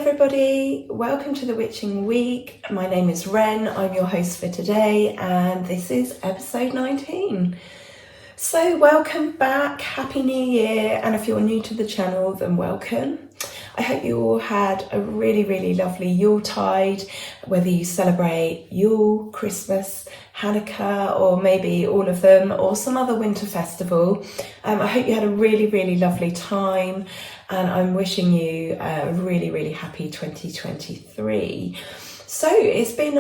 everybody, welcome to the Witching Week. My name is Ren, I'm your host for today, and this is episode 19. So welcome back, Happy New Year, and if you're new to the channel, then welcome. I hope you all had a really lovely Yuletide, whether you celebrate Yule, Christmas, Hanukkah, or maybe all of them, or some other winter festival. I hope you had a really lovely time, and I'm wishing you a really happy 2023. So it's been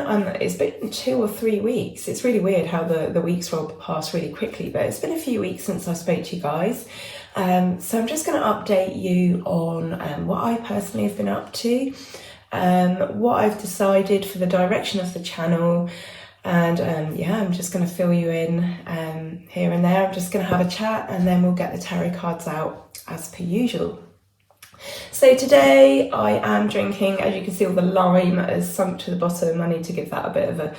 2 or 3 weeks. It's really weird how the weeks roll past really quickly, but it's been a few weeks since I spoke to you guys. So I'm just going to update you on what I personally have been up to, what I've decided for the direction of the channel, and I'm just going to fill you in here and there. I'm just going to have a chat, and then we'll get the tarot cards out as per usual. So today I am drinking, as you can see, all the lime has sunk to the bottom. I need to give that a bit of a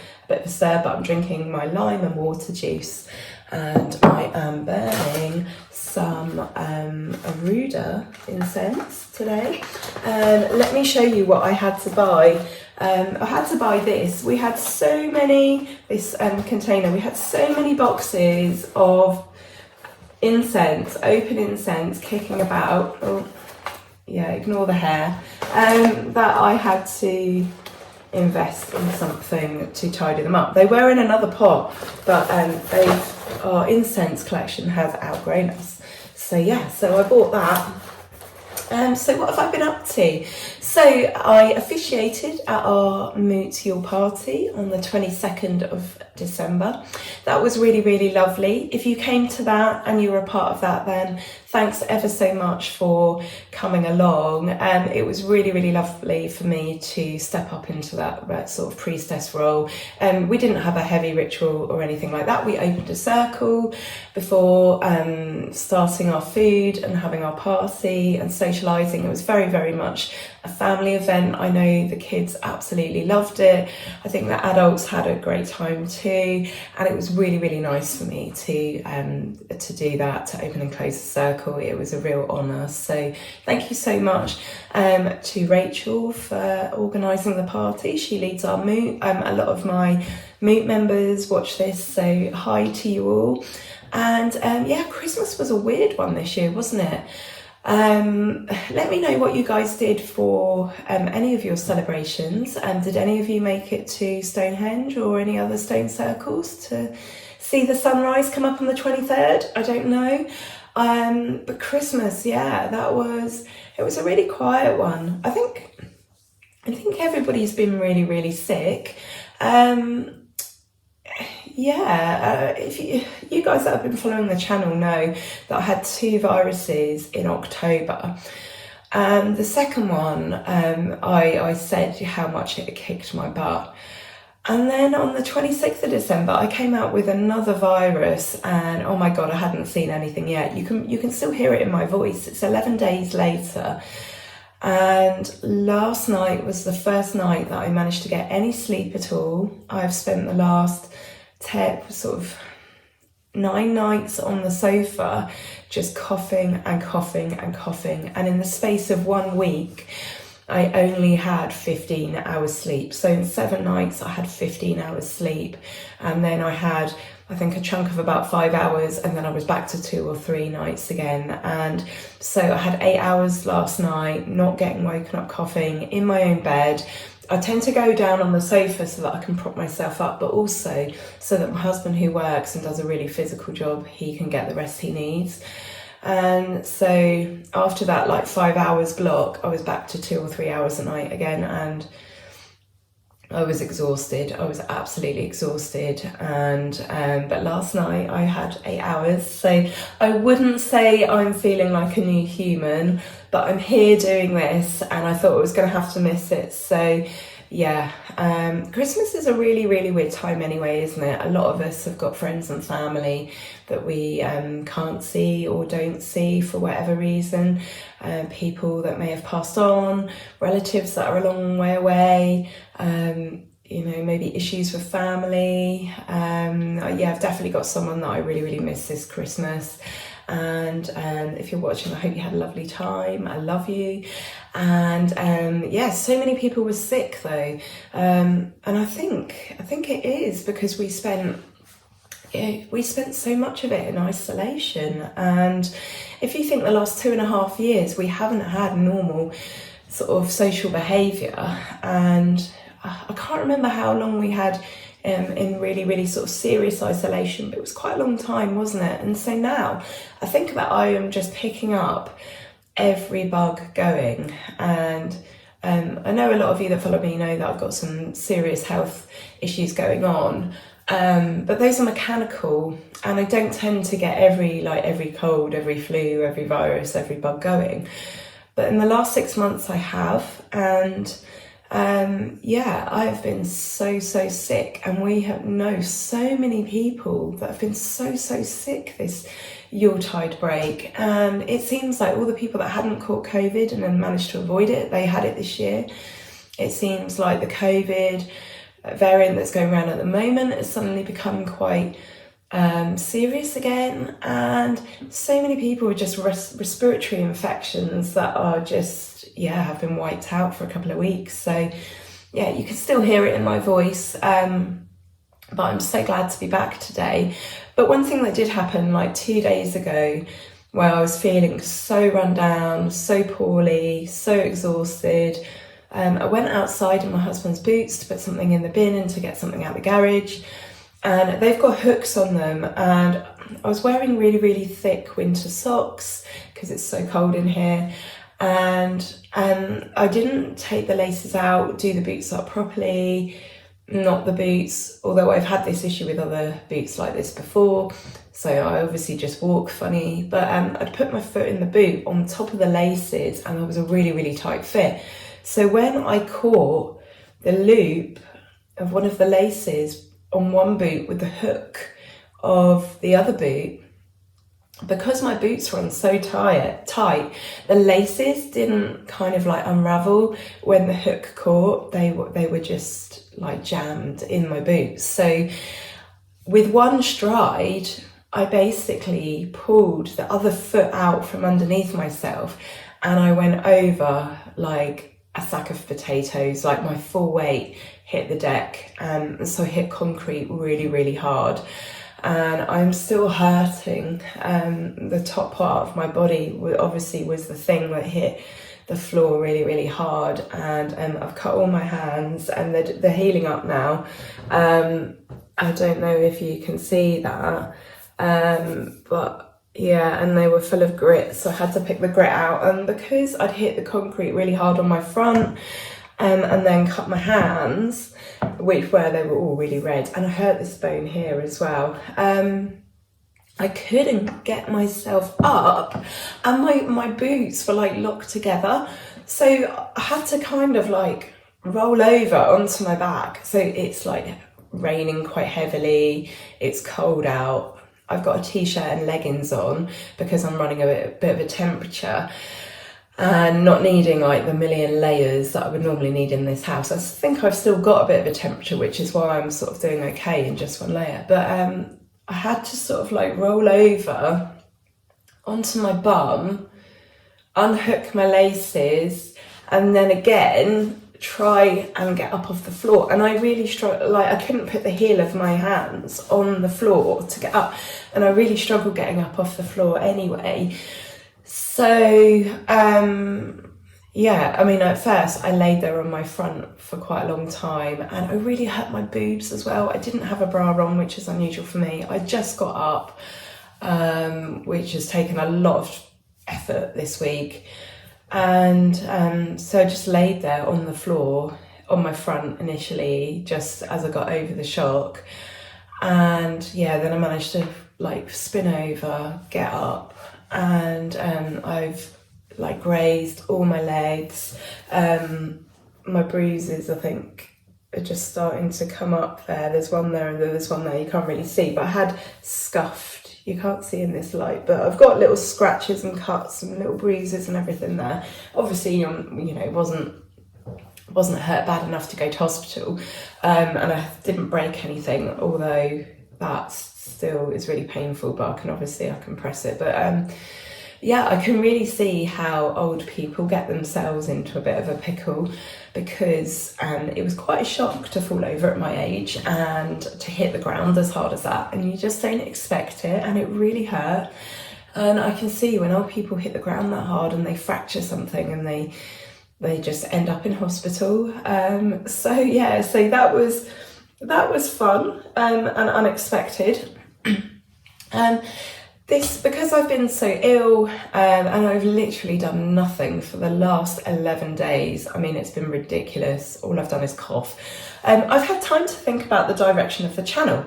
stir, but I'm drinking my lime and water juice, and I am burning some Aruda incense today. Let me show you what I had to buy. I had to buy this. We had so many, this container, we had so many boxes of incense, open incense kicking about. Oh, yeah, ignore the hair. That I had to invest in something to tidy them up. They were in another pot, but our incense collection has outgrown us. So yeah, so I bought that. So what have I been up to? So I officiated at our Moot Yule party on the 22nd of December. That was really lovely. If you came to that and you were a part of that, then thanks ever so much for coming along. It was really lovely for me to step up into that sort of priestess role. We didn't have a heavy ritual or anything like that. We opened a circle before starting our food and having our party and socialising. It was very much a family event. I know the kids absolutely loved it. I think the adults had a great time too, and it was really nice for me to do that, to open and close the circle. It was a real honour. So thank you so much to Rachel for organising the party. She leads our Moot. A lot of my Moot members watch this, so hi to you all. And Christmas was a weird one this year, wasn't it? Let me know what you guys did for any of your celebrations. Did any of you make it to Stonehenge or any other stone circles to see the sunrise come up on the 23rd? I don't know. But Christmas, yeah, it was a really quiet one. I think everybody's been really sick. If you guys that have been following the channel know that I had 2 viruses in October. The second one, I said how much it kicked my butt. And then on the 26th of December, I came out with another virus, and oh my God, I hadn't seen anything yet. You can still hear it in my voice. It's 11 days later. And last night was the first night that I managed to get any sleep at all. I've spent the last 9 nights on the sofa just coughing. And in the space of 1 week, I only had 15 hours sleep. So in 7 nights, I had 15 hours sleep. And then I had, I think, a chunk of about 5 hours, and then I was back to 2 or 3 nights again. And so I had 8 hours last night, not getting woken up coughing, in my own bed. I tend to go down on the sofa so that I can prop myself up, but also so that my husband, who works and does a really physical job, he can get the rest he needs. And so after that 5 hours block, I was back to 2 or 3 hours a night again, and I was exhausted. I was absolutely exhausted. And but last night I had 8 hours, so I wouldn't say I'm feeling like a new human, but I'm here doing this, and I thought I was going to have to miss it. So yeah, Christmas is a really weird time anyway, isn't it? A lot of us have got friends and family that we can't see or don't see for whatever reason. People that may have passed on, relatives that are a long way away, maybe issues with family. I've definitely got someone that I really miss this Christmas. And if you're watching, I hope you had a lovely time. I love you. And so many people were sick though, and I think it is because we spent so much of it in isolation. And if you think the last 2.5 years we haven't had normal sort of social behaviour, and I can't remember how long we had in really, really sort of serious isolation, but it was quite a long time, wasn't it? And so now I think that I am just picking up every bug going. And I know a lot of you that follow me know that I've got some serious health issues going on, but those are mechanical, and I don't tend to get every cold, every flu, every virus, every bug going. But in the last 6 months I have, and I have been so sick, and we know so many people that have been so sick this Yuletide break. And it seems like all the people that hadn't caught COVID and then managed to avoid it, they had it this year. It seems like the COVID variant that's going around at the moment has suddenly become quite serious again, and so many people with just respiratory infections that are just have been wiped out for a couple of weeks. So you can still hear it in my voice, but I'm so glad to be back today. But one thing that did happen like 2 days ago, where I was feeling so run down, so poorly, so exhausted, I went outside in my husband's boots to put something in the bin and to get something out the garage. And they've got hooks on them, and I was wearing really thick winter socks because it's so cold in here, and I didn't take the laces out, do the boots up properly, not the boots, although I've had this issue with other boots like this before, so I obviously just walk funny. But I'd put my foot in the boot on top of the laces, and there was a really tight fit. So when I caught the loop of one of the laces on one boot with the hook of the other boot, because my boots were on so tight, the laces didn't kind of like unravel when the hook caught. They were just like jammed in my boots. So with one stride, I basically pulled the other foot out from underneath myself, and I went over like a sack of potatoes. Like my full weight hit the deck, and so I hit concrete really hard, and I'm still hurting. The top part of my body obviously was the thing that hit the floor really hard, and I've cut all my hands, and they're healing up now. I don't know if you can see that, but yeah, and they were full of grit, so I had to pick the grit out. And because I'd hit the concrete really hard on my front, and then cut my hands, they were all really red, and I hurt this bone here as well. I couldn't get myself up, and my boots were like locked together, so I had to kind of like roll over onto my back. So it's like raining quite heavily, it's cold out. I've got a t-shirt and leggings on because I'm running a bit of a temperature and not needing like the million layers that I would normally need in this house. I think I've still got a bit of a temperature, which is why I'm sort of doing okay in just one layer. But I had to sort of like roll over onto my bum, unhook my laces, and then again try and get up off the floor. And I really struggled, like I couldn't put the heel of my hands on the floor to get up, and I really struggled getting up off the floor anyway. So I mean, at first I laid there on my front for quite a long time, and I really hurt my boobs as well. I didn't have a bra on, which is unusual for me. I just got up, which has taken a lot of effort this week. And so I just laid there on the floor on my front initially, just as I got over the shock. And then I managed to like spin over, get up, and I've like grazed all my legs. My bruises, I think, are just starting to come up there. There's one there and there's one there, you can't really see, but I had scuffed. You can't see in this light, but I've got little scratches and cuts and little bruises and everything there. Obviously, it wasn't hurt bad enough to go to hospital, and I didn't break anything, although that still is really painful, but I can press it. But yeah, I can really see how old people get themselves into a bit of a pickle, because it was quite a shock to fall over at my age and to hit the ground as hard as that, and you just don't expect it, and it really hurt. And I can see when old people hit the ground that hard and they fracture something and they just end up in hospital. So yeah, so that was fun and unexpected. This, because I've been so ill, and I've literally done nothing for the last 11 days. I mean, it's been ridiculous. All I've done is cough. I've had time to think about the direction of the channel.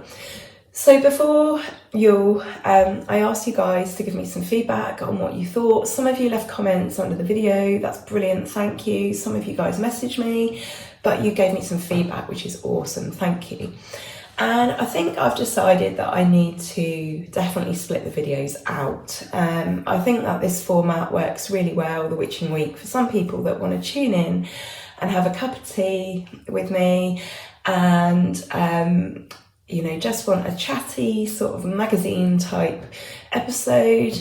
So before Yule, I asked you guys to give me some feedback on what you thought. Some of you left comments under the video. That's brilliant. Thank you. Some of you guys messaged me, but you gave me some feedback, which is awesome. Thank you. And I think I've decided that I need to definitely split the videos out. I think that this format works really well, the Witching Week, for some people that want to tune in and have a cup of tea with me and, you know, just want a chatty sort of magazine type episode.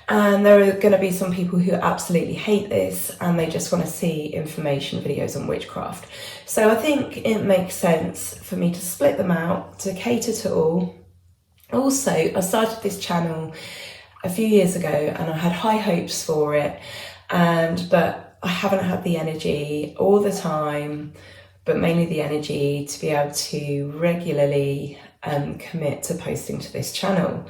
And there are going to be some people who absolutely hate this and they just want to see information videos on witchcraft. So I think it makes sense for me to split them out to cater to all. Also, I started this channel a few years ago and I had high hopes for it, but I haven't had the energy all the time, but mainly the energy to be able to regularly commit to posting to this channel.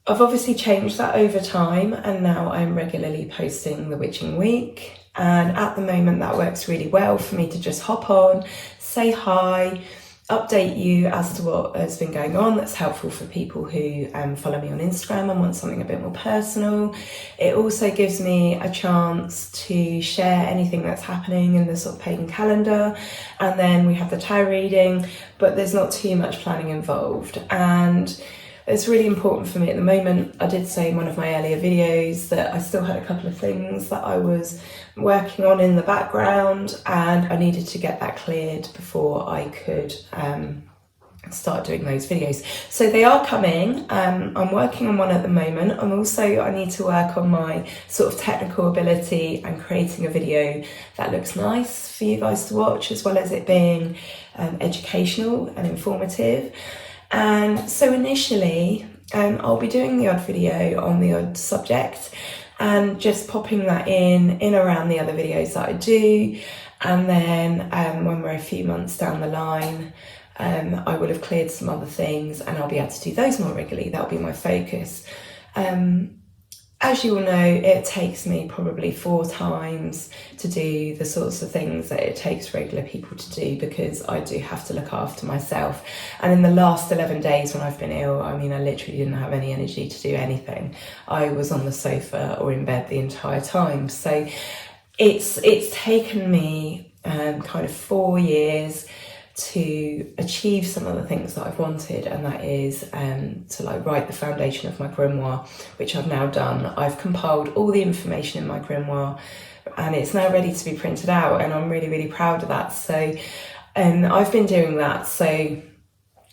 I've obviously changed that over time, and now I'm regularly posting the Witching Week, and at the moment that works really well for me to just hop on, say hi, update you as to what has been going on. That's helpful for people who follow me on Instagram and want something a bit more personal. It also gives me a chance to share anything that's happening in the sort of pagan calendar, and then we have the tarot reading, but there's not too much planning involved. And it's really important for me at the moment. I did say in one of my earlier videos that I still had a couple of things that I was working on in the background, and I needed to get that cleared before I could start doing those videos. So they are coming. I'm working on one at the moment. I need to work on my sort of technical ability and creating a video that looks nice for you guys to watch, as well as it being educational and informative. And so initially, I'll be doing the odd video on the odd subject and just popping that in around the other videos that I do. And then when we're a few months down the line, I will have cleared some other things and I'll be able to do those more regularly. That'll be my focus. As you all know, it takes me probably 4 times to do the sorts of things that it takes regular people to do, because I do have to look after myself. And in the last 11 days when I've been ill, I mean, I literally didn't have any energy to do anything. I was on the sofa or in bed the entire time. So it's taken me kind of 4 years to achieve some of the things that I've wanted, and that is to like write the foundation of my grimoire, which I've now done. I've compiled all the information in my grimoire and it's now ready to be printed out, and I'm really, really proud of that. So I've been doing that.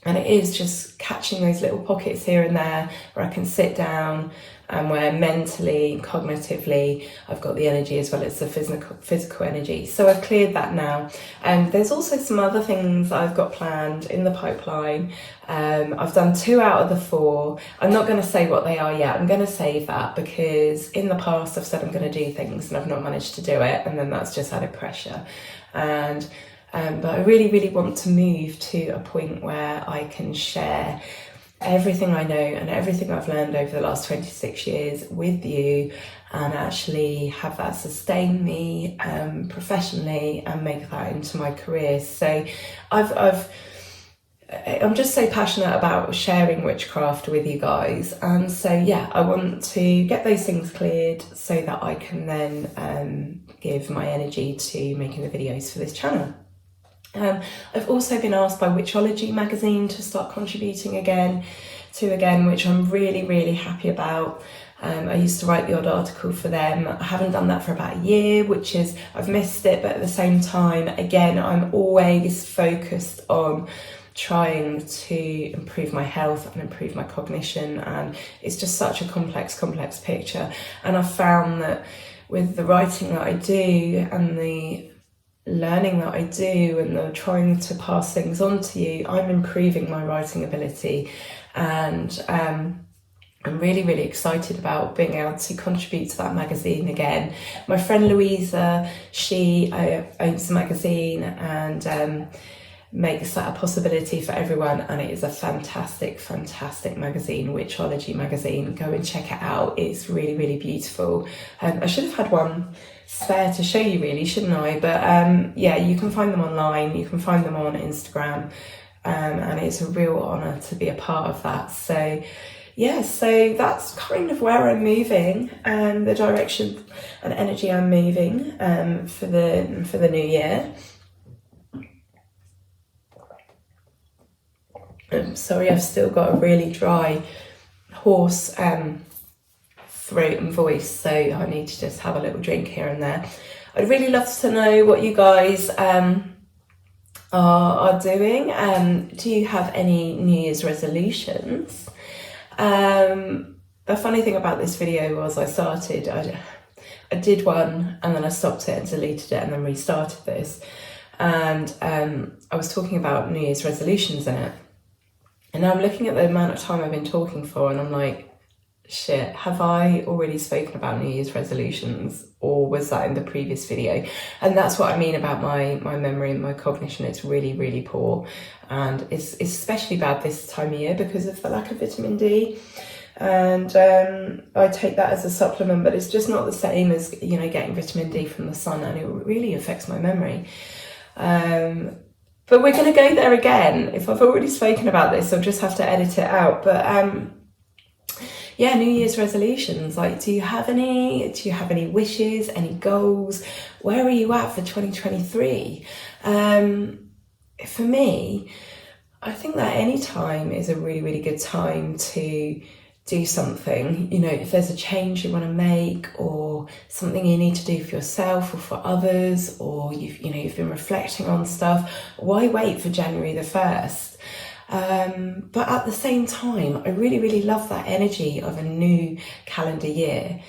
And it is just catching those little pockets here and there where I can sit down and where mentally, cognitively, I've got the energy as well as the physical energy. So I've cleared that now. There's also some other things I've got planned in the pipeline. I've done 2 out of the 4. I'm not going to say what they are yet. I'm going to save that, because in the past I've said I'm going to do things and I've not managed to do it, and then that's just added pressure. But I really, really want to move to a point where I can share everything I know and everything I've learned over the last 26 years with you, and actually have that sustain me professionally and make that into my career. So I'm just so passionate about sharing witchcraft with you guys, and so yeah, I want to get those things cleared so that I can then give my energy to making the videos for this channel. I've also been asked by Witchology magazine to start contributing again, which I'm really, really happy about. I used to write the odd article for them. I haven't done that for about a year, which is, I've missed it, but at the same time, again, I'm always focused on trying to improve my health and improve my cognition, and it's just such a complex picture. And I've found that with the writing that I do and the learning that I do and the trying to pass things on to you, I'm improving my writing ability, and I'm really excited about being able to contribute to that magazine again. My friend Louisa, she owns the magazine and makes that a possibility for everyone, and it is a fantastic magazine, Witchology magazine. Go and check it out, it's really beautiful. I should have had one spare to show you really, shouldn't I? But yeah, you can find them online, you can find them on Instagram, and it's a real honour to be a part of that. So yeah, so that's kind of where I'm moving and the direction and energy I'm moving for the new year. Sorry, I've still got a really dry, hoarse throat and voice, so I need to just have a little drink here and there. I'd really love to know what you guys are doing. Do you have any New Year's resolutions? The funny thing about this video was I did one and then I stopped it and deleted it and then restarted this, and I was talking about New Year's resolutions in it. And now I'm looking at the amount of time I've been talking for, and I'm like, shit, have I already spoken about New Year's resolutions, or was that in the previous video? And that's what I mean about my memory and my cognition. It's really poor, and it's especially bad this time of year because of the lack of vitamin D. And I take that as a supplement, but it's just not the same as, you know, getting vitamin D from the sun, and it really affects my memory. But we're going to go there again. If I've already spoken about this, I'll just have to edit it out. But yeah, New Year's resolutions. Like, do you have any wishes, any goals? Where are you at for 2023? For me, I think that any time is a really good time to do something. You know, if there's a change you want to make, or something you need to do for yourself or for others, or you've been reflecting on stuff, why wait for January the 1st? But at the same time, I really love that energy of a new calendar year.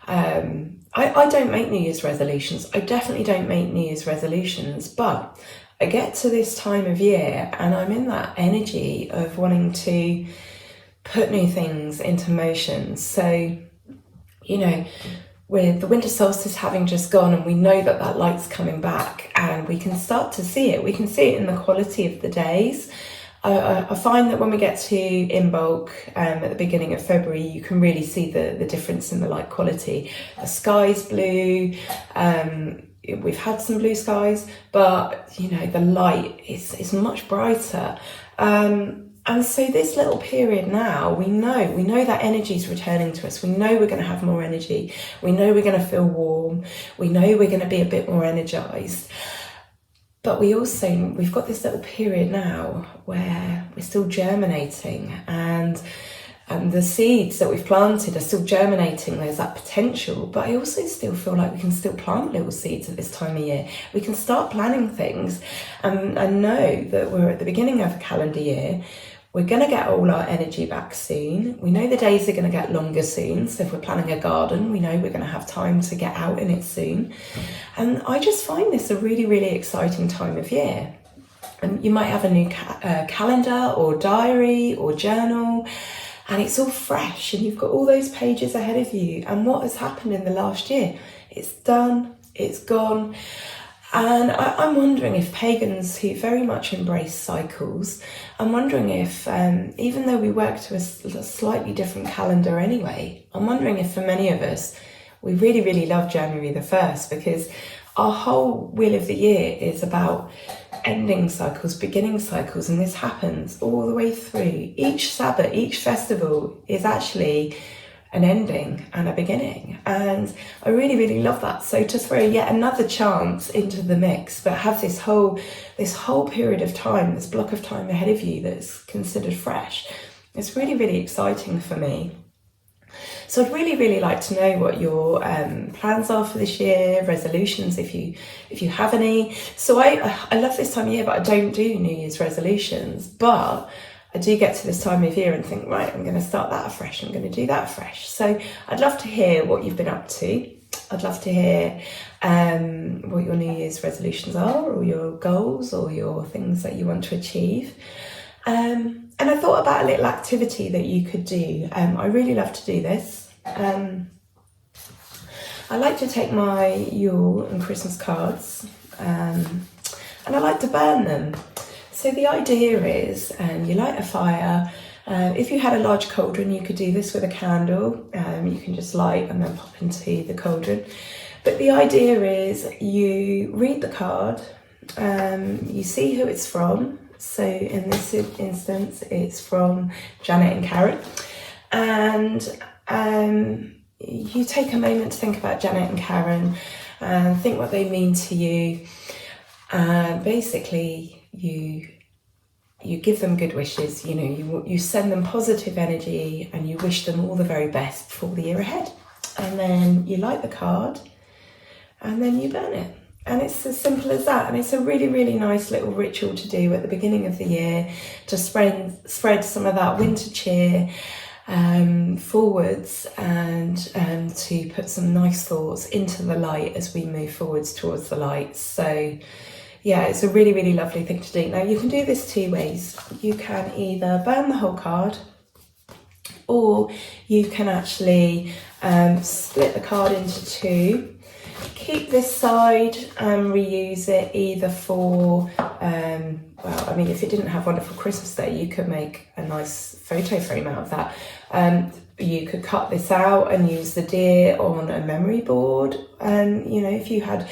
I don't make New Year's resolutions. I definitely don't make New Year's resolutions, but I get to this time of year and I'm in that energy of wanting to put new things into motion. So, you know, with the winter solstice having just gone, and we know that light's coming back, and we can start to see it. We can see it in the quality of the days. I find that when we get to Imbolc at the beginning of February, you can really see the difference in the light quality. The sky's blue. We've had some blue skies, but you know, the light is much brighter. And so this little period now, we know that energy is returning to us. We know we're going to have more energy. We know we're going to feel warm. We know we're going to be a bit more energized. But we've got this little period now where we're still germinating, and the seeds that we've planted are still germinating. There's that potential, but I also still feel like we can still plant little seeds at this time of year. We can start planning things and know that we're at the beginning of a calendar year. We're going to get all our energy back soon. We know the days are going to get longer soon. So if we're planning a garden, we know we're going to have time to get out in it soon. And I just find this a really exciting time of year. And you might have a new calendar or diary or journal, and it's all fresh, and you've got all those pages ahead of you. And what has happened in the last year? It's done, it's gone. And I'm wondering if pagans who very much embrace cycles, I'm wondering if, even though we work to a slightly different calendar anyway, I'm wondering if for many of us, we really love January the 1st, because our whole wheel of the year is about ending cycles, beginning cycles, and this happens all the way through. Each Sabbath, each festival is actually an ending and a beginning, and I really love that. So to throw yet another chance into the mix, but have this whole period of time, this block of time ahead of you that's considered fresh, it's really exciting for me. So I'd really like to know what your plans are for this year, resolutions if you have any. So I love this time of year, but I don't do New Year's resolutions, but I do get to this time of year and think, right, I'm going to start that afresh, I'm going to do that afresh. So I'd love to hear what you've been up to. I'd love to hear what your New Year's resolutions are, or your goals, or your things that you want to achieve. And I thought about a little activity that you could do. I really love to do this. I like to take my Yule and Christmas cards and I like to burn them. So the idea is you light a fire. If you had a large cauldron, you could do this with a candle. You can just light and then pop into the cauldron. But the idea is you read the card, you see who it's from. So in this instance, it's from Janet and Karen. And you take a moment to think about Janet and Karen and think what they mean to you. Basically, you give them good wishes, you send them positive energy and you wish them all the very best for the year ahead. And then you light the card and then you burn it. And it's as simple as that. And it's a really nice little ritual to do at the beginning of the year to spread some of that winter cheer forwards and to put some nice thoughts into the light as we move forwards towards the light. So yeah, it's a really lovely thing to do. Now you can do this two ways. You can either burn the whole card, or you can actually split the card into two. Keep this side and reuse it either for, if it didn't have Wonderful Christmas Day, you could make a nice photo frame out of that. You could cut this out and use the deer on a memory board. If you had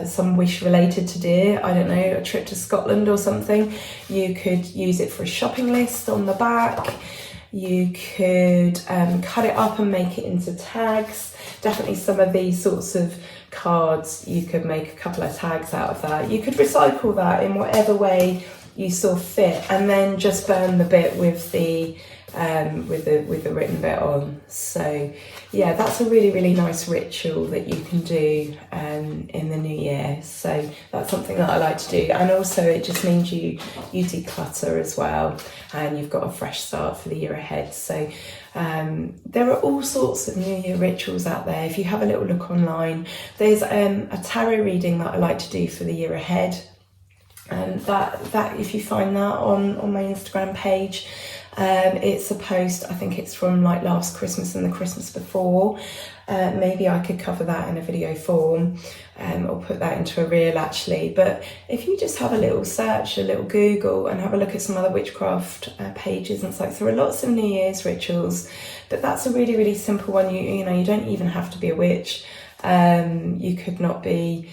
some wish related to deer, I don't know, a trip to Scotland or something, you could use it for a shopping list on the back. You could cut it up and make it into tags. Definitely some of these sorts of cards, you could make a couple of tags out of that. You could recycle that in whatever way you saw fit, and then just burn the bit with the written bit on. So yeah, that's a really nice ritual that you can do in the new year. So that's something that I like to do, and also it just means you declutter as well, and you've got a fresh start for the year ahead. So there are all sorts of New Year rituals out there. If you have a little look online, there's a tarot reading that I like to do for the year ahead, and that if you find that on my Instagram page, it's a post, I think it's from like last Christmas and the Christmas before. Maybe I could cover that in a video form, or put that into a reel actually. But if you just have a little search, a little Google, and have a look at some other witchcraft pages and sites, there are lots of New Year's rituals, but that's a really simple one. You don't even have to be a witch. You could not be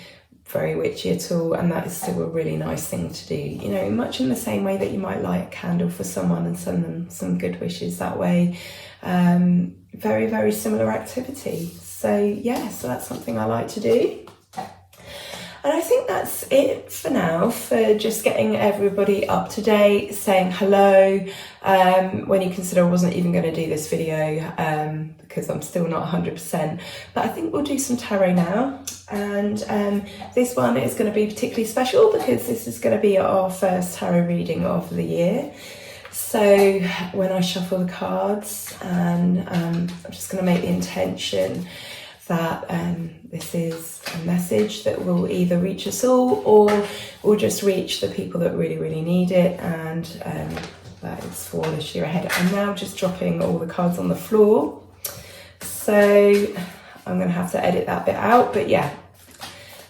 very witchy at all, and that is still a really nice thing to do, much in the same way that you might light a candle for someone and send them some good wishes that way. Very similar activity. So yeah, so that's something I like to do. And I think that's it for now, for just getting everybody up to date, saying hello, when you consider I wasn't even going to do this video, because I'm still not 100%, but I think we'll do some tarot now. And this one is going to be particularly special because this is going to be our first tarot reading of the year. So when I shuffle the cards, and I'm just going to make the intention that this is a message that will either reach us all, or will just reach the people that really need it, and that is for this year ahead. I'm now just dropping all the cards on the floor, so I'm going to have to edit that bit out, but yeah,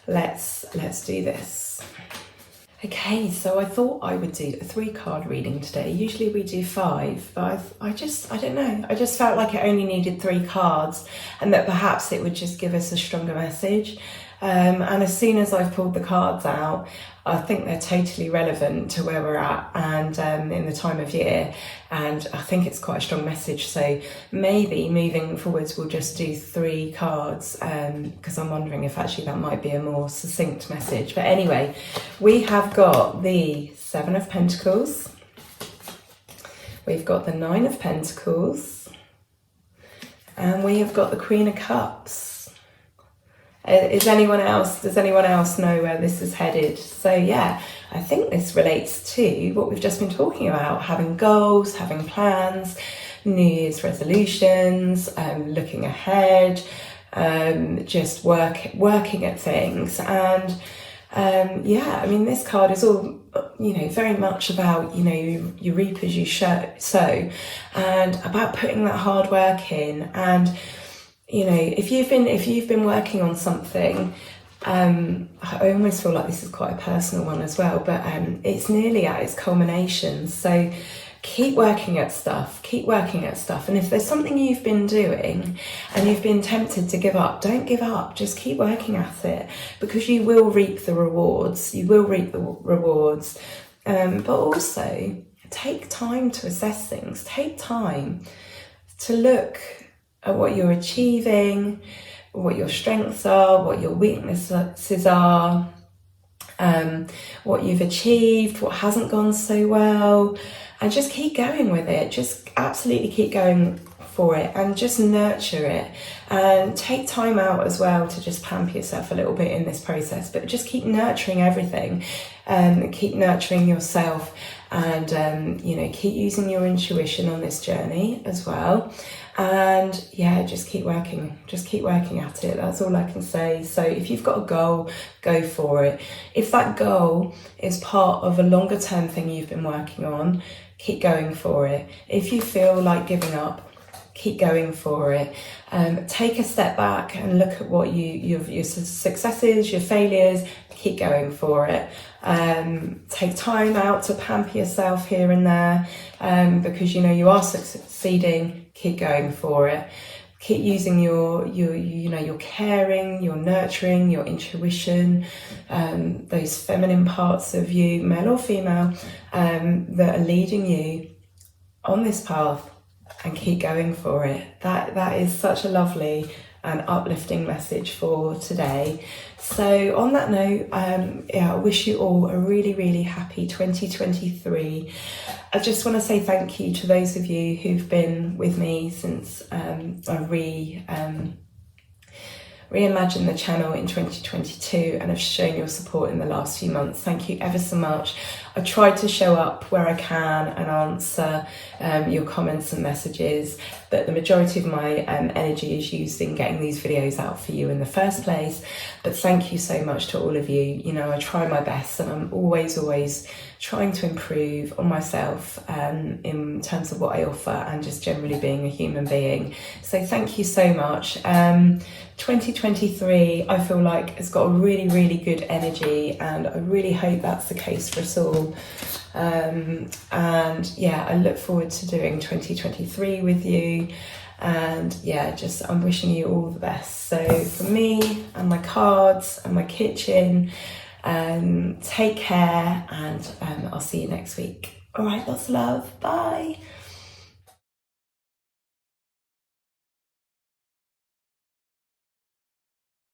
let's do this. Okay, so I thought I would do a 3-card reading today. Usually we do 5, but I don't know. I just felt like it only needed 3 cards, and that perhaps it would just give us a stronger message. And as soon as I've pulled the cards out, I think they're totally relevant to where we're at and in the time of year. And I think it's quite a strong message. So maybe moving forwards, we'll just do 3 cards, because I'm wondering if actually that might be a more succinct message. But anyway, we have got the 7 of Pentacles. We've got the 9 of Pentacles. And we have got the Queen of Cups. Does anyone else know where this is headed? So yeah, I think this relates to what we've just been talking about, having goals, having plans, New Year's resolutions, looking ahead, just working at things. And yeah, I mean, this card is all, very much about, you reap as you sow, and about putting that hard work in. And if you've been working on something, I almost feel like this is quite a personal one as well, but it's nearly at its culmination. So keep working at stuff. And if there's something you've been doing and you've been tempted to give up, don't give up. Just keep working at it, because you will reap the rewards. But also take time to assess things. Take time to look at what you're achieving, what your strengths are, what your weaknesses are, what you've achieved, what hasn't gone so well, and just keep going with it. Just absolutely keep going for it, and just nurture it, and take time out as well to just pamper yourself a little bit in this process. But just keep nurturing everything, keep nurturing yourself, and keep using your intuition on this journey as well. And yeah, just keep working at it. That's all I can say. So if you've got a goal, go for it. If that goal is part of a longer term thing you've been working on, keep going for it. If you feel like giving up, keep going for it. Take a step back and look at what your successes, your failures, keep going for it. Take time out to pamper yourself here and there, because you are succeeding. Keep going for it. Keep using your caring, your nurturing, your intuition, those feminine parts of you, male or female, that are leading you on this path, and keep going for it. That is such a lovely and uplifting message for today. So on that note, I wish you all a really, really happy 2023. I just want to say thank you to those of you who've been with me since I reimagined the channel in 2022 and have shown your support in the last few months. Thank you ever so much. I tried to show up where I can and answer your comments and messages, but the majority of my energy is used in getting these videos out for you in the first place. But thank you so much to all of you. I try my best, and I'm always trying to improve on myself in terms of what I offer, and just generally being a human being. So thank you so much. 2023, I feel like it's got a really, really good energy, and I really hope that's the case for us all. And yeah, I look forward to doing 2023 with you. And yeah, I'm wishing you all the best. So for me and my cards and my kitchen, take care, and I'll see you next week. All right, lots of love. Bye.